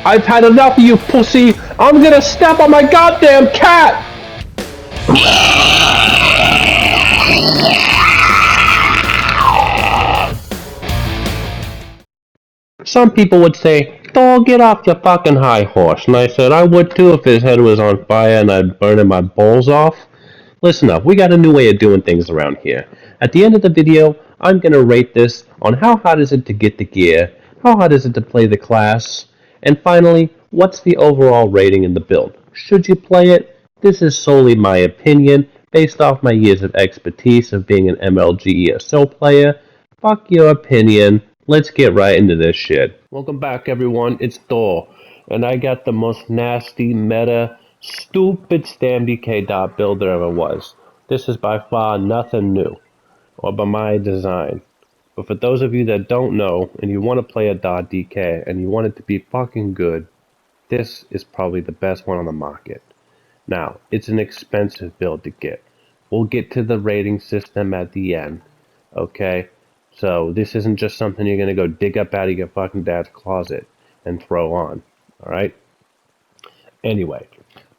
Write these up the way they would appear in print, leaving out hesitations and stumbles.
I've had enough of you, pussy! I'm gonna step on my goddamn cat! Some people would say, "Dog, get off your fucking high horse." And I said, I would too if his head was on fire and I'd burning my balls off. Listen up, we got a new way of doing things around here. At the end of the video, I'm gonna rate this on how hard is it to get the gear, how hard is it to play the class, and finally, what's the overall rating in the build. Should you play it? This is solely my opinion, based off my years of expertise of being an MLG ESO player. Fuck your opinion. Let's get right into this shit. Welcome back, everyone. It's Thor, and I got the most nasty, meta, stupid StamDK dot build there ever was. This is by far nothing new, or by my design. But for those of you that don't know, and you want to play a .dk, and you want it to be fucking good, this is probably the best one on the market. Now, it's an expensive build to get. We'll get to the rating system at the end, okay? So this isn't just something you're going to go dig up out of your fucking dad's closet and throw on, alright? Anyway,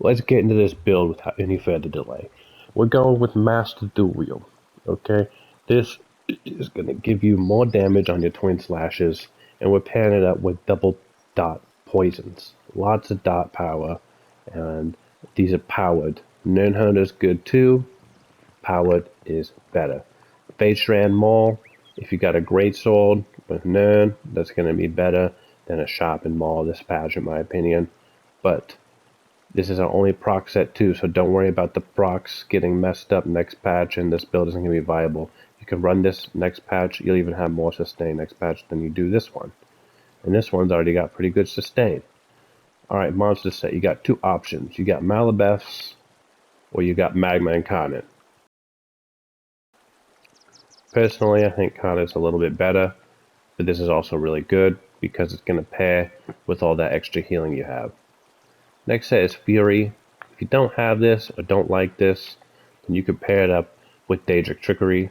let's get into this build without any further delay. We're going with Master Dual Wield, okay? This is going to give you more damage on your twin slashes, and we're pairing it up with double dot poisons. Lots of dot power, and these are powered. Nernhund is good too. Powered is better. Fate Strand Maul, if you got a great sword with Nern, that's going to be better than a sharpened Maul this patch in my opinion. But this is our only proc set too, so don't worry about the procs getting messed up next patch and this build isn't going to be viable. You can run this next patch, you'll even have more sustain next patch than you do this one. And this one's already got pretty good sustain. Alright, monster set, you got two options. You got Malabeths, or you got Magma Incarnate. Personally, I think Incarnate's a little bit better, but this is also really good because it's going to pair with all that extra healing you have. Next set is Fury. If you don't have this or don't like this, then you can pair it up with Daedric Trickery.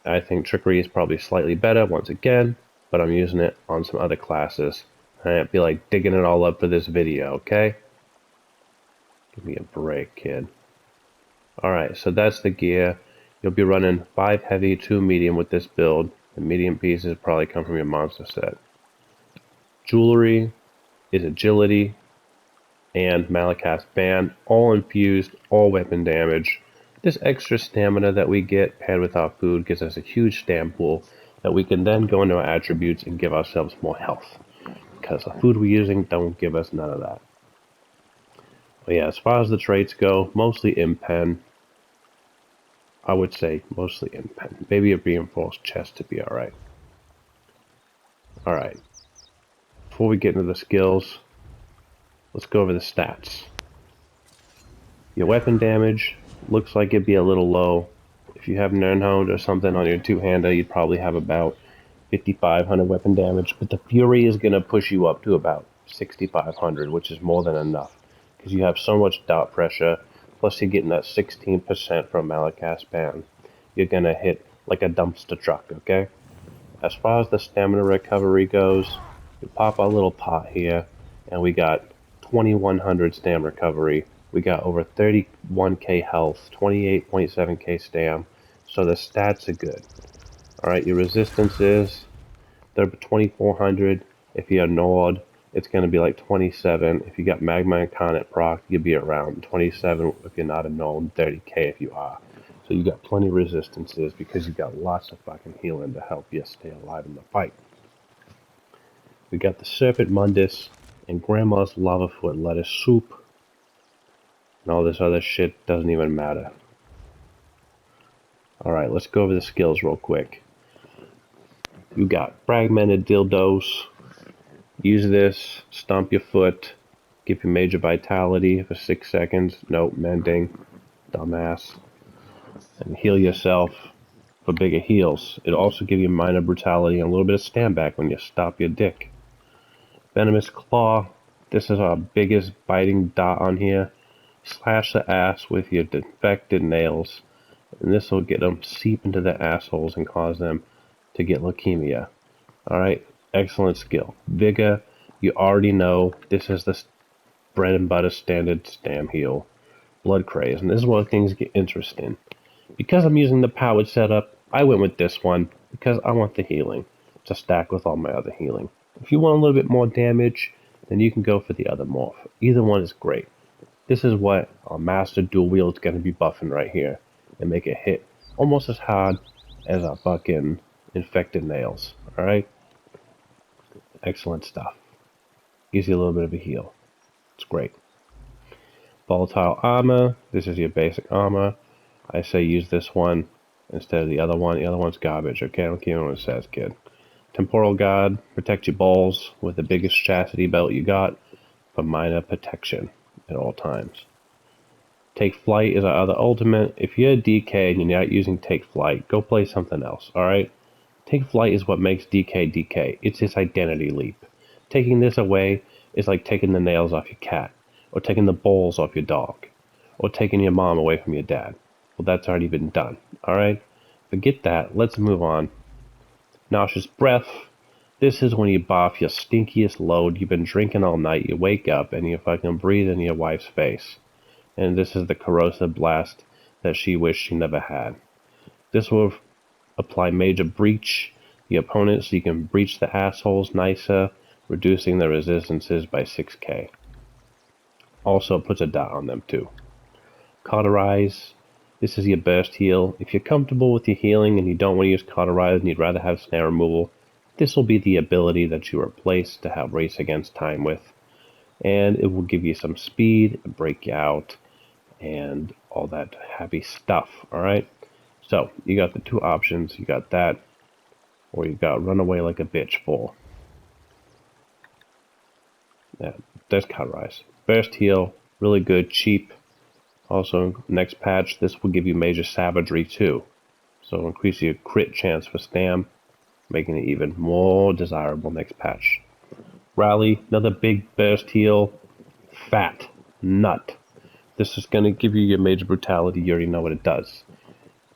I think Trickery is probably slightly better once again, but I'm using it on some other classes. I don't feel like digging it all up for this video, okay? Give me a break, kid. Alright, so that's the gear. You'll be running 5 heavy, 2 medium with this build. The medium pieces probably come from your monster set. Jewelry is agility and Malakast Band, all infused, all weapon damage. This extra stamina that we get paired with our food gives us a huge stam pool that we can then go into our attributes and give ourselves more health. Because the food we're using don't give us none of that. But yeah, as far as the traits go, mostly Impen. I would say mostly Impen. Maybe a reinforced chest to be alright. Alright. Before we get into the skills, let's go over the stats. Your weapon damage looks like it'd be a little low. If you have Nernhund or something on your two-hander, you'd probably have about 5,500 weapon damage, but the Fury is going to push you up to about 6,500, which is more than enough, because you have so much dot pressure, plus you're getting that 16% from Malakast Band. You're going to hit like a dumpster truck, okay? As far as the stamina recovery goes, we pop our little pot here, and we got 2,100 stam recovery. We got over 31k health, 28.7k stam, so the stats are good. Alright, your resistances, they're 2,400. If you have Nord, it's going to be like 27. If you got Magma Incarnate proc, you'll be around 27 if you're not a Nord, 30k if you are. So you got plenty of resistances because you got lots of fucking healing to help you stay alive in the fight. We got the Serpent Mundus and Grandma's Lava Foot Lettuce Soup. And all this other shit doesn't even matter. Alright, let's go over the skills real quick. You got Fragmented Dildos. Use this, stomp your foot, give you major vitality for 6 seconds. Nope, mending. Dumbass. And heal yourself for bigger heals. It'll also give you minor brutality and a little bit of stand back when you stop your dick. Venomous Claw. This is our biggest biting dot on here. Slash the ass with your infected nails. And this will get them seep into their assholes and cause them to get leukemia. Alright, excellent skill. Vigor. You already know this is the bread and butter standard stam heal. Blood Craze, and this is where things get interesting. Because I'm using the powered setup, I went with this one because I want the healing to stack with all my other healing. If you want a little bit more damage, then you can go for the other morph. Either one is great. This is what our master dual wield is going to be buffing right here and make it hit almost as hard as our fucking infected nails. Alright? Excellent stuff. Gives you a little bit of a heal. It's great. Volatile armor. This is your basic armor. I say use this one instead of the other one. The other one's garbage, okay? I don't care what it says, kid. Temporal Guard. Protect your balls with the biggest chastity belt you got for minor protection at all times. Take Flight is our other ultimate. If you're a DK and you're not using Take Flight, go play something else, alright? Take Flight is what makes DK DK. It's his identity leap. Taking this away is like taking the nails off your cat, or taking the balls off your dog, or taking your mom away from your dad. Well, that's already been done, alright? Forget that, let's move on. Nauseous Breath. This is when you buff your stinkiest load. You've been drinking all night, you wake up, and you fucking breathe in your wife's face. And this is the corrosive blast that she wished she never had. This will apply major breach the opponent so you can breach the assholes nicer, reducing the resistances by 6k. Also puts a dot on them too. Cauterize. This is your burst heal. If you're comfortable with your healing and you don't want to use Cauterize and you'd rather have snare removal, this will be the ability that you replace to have Race Against Time with. And it will give you some speed, break you out, and all that happy stuff, alright? So, you got the two options. You got that, or you got Run Away Like a Bitch full. Yeah, there's Cauterize. Burst heal, really good, cheap. Also, next patch, this will give you Major Savagery too. So increase your crit chance for Stam, making it even more desirable next patch. Rally, another big burst heal. Fat. Nut. This is going to give you your Major Brutality. You already know what it does.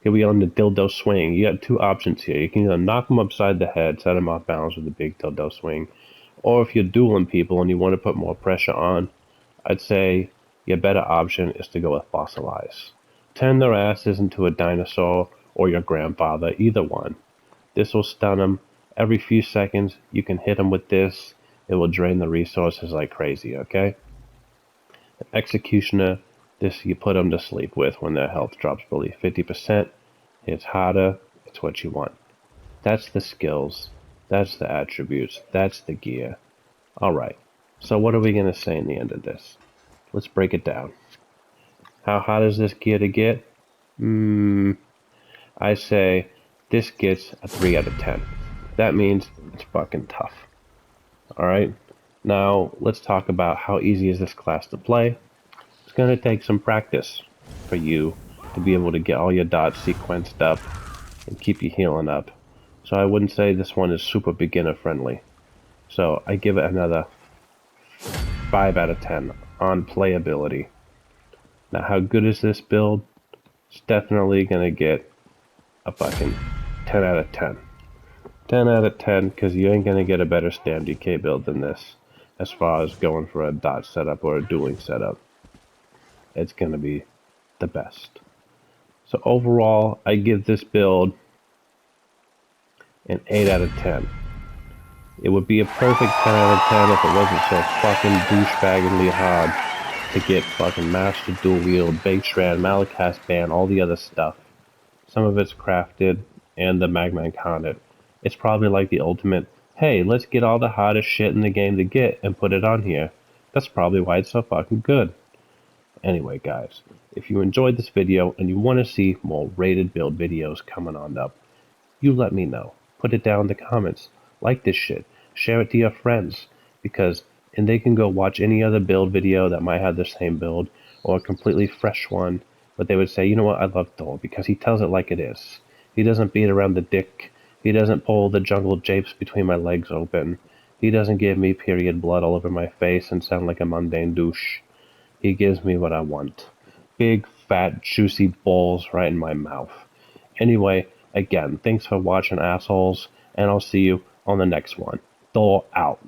Here we are on the Dildo Swing. You got two options here. You can either knock them upside the head, set them off balance with the big Dildo Swing. Or if you're dueling people and you want to put more pressure on, I'd say your better option is to go with Fossilize. Turn their asses into a dinosaur or your grandfather, either one. This will stun them. Every few seconds, you can hit them with this. It will drain the resources like crazy, okay? Executioner, this you put them to sleep with when their health drops below 50%. It's harder, it's what you want. That's the skills, that's the attributes, that's the gear. Alright, so what are we going to say in the end of this? Let's break it down. How hard is this gear to get? I say this gets a 3 out of 10. That means it's fucking tough. Alright, now let's talk about how easy is this class to play. It's going to take some practice for you to be able to get all your dots sequenced up and keep you healing up. So I wouldn't say this one is super beginner friendly. So I give it another 5 out of 10 on playability. Now how good is this build? It's definitely going to get a fucking 10 out of 10. 10 out of 10 because you ain't going to get a better Stam DK build than this as far as going for a dot setup or a dueling setup. It's going to be the best. So overall, I give this build an 8 out of 10. It would be a perfect 10 out of 10 if it wasn't so fucking douchebagginly hard to get fucking Master Dual Wield, Bait Shred, Malakast Band, all the other stuff. Some of it's crafted, and the Magma Incarnate. It's probably like the ultimate, hey, let's get all the hardest shit in the game to get and put it on here. That's probably why it's so fucking good. Anyway, guys, if you enjoyed this video and you want to see more rated build videos coming on up, you let me know. Put it down in the comments. Like this shit. Share it to your friends. And they can go watch any other build video that might have the same build or a completely fresh one. But they would say, you know what, I love Thor because he tells it like it is. He doesn't beat around the dick. He doesn't pull the jungle japes between my legs open. He doesn't give me period blood all over my face and sound like a mundane douche. He gives me what I want. Big, fat, juicy balls right in my mouth. Anyway, again, thanks for watching, assholes, and I'll see you on the next one. Thor out.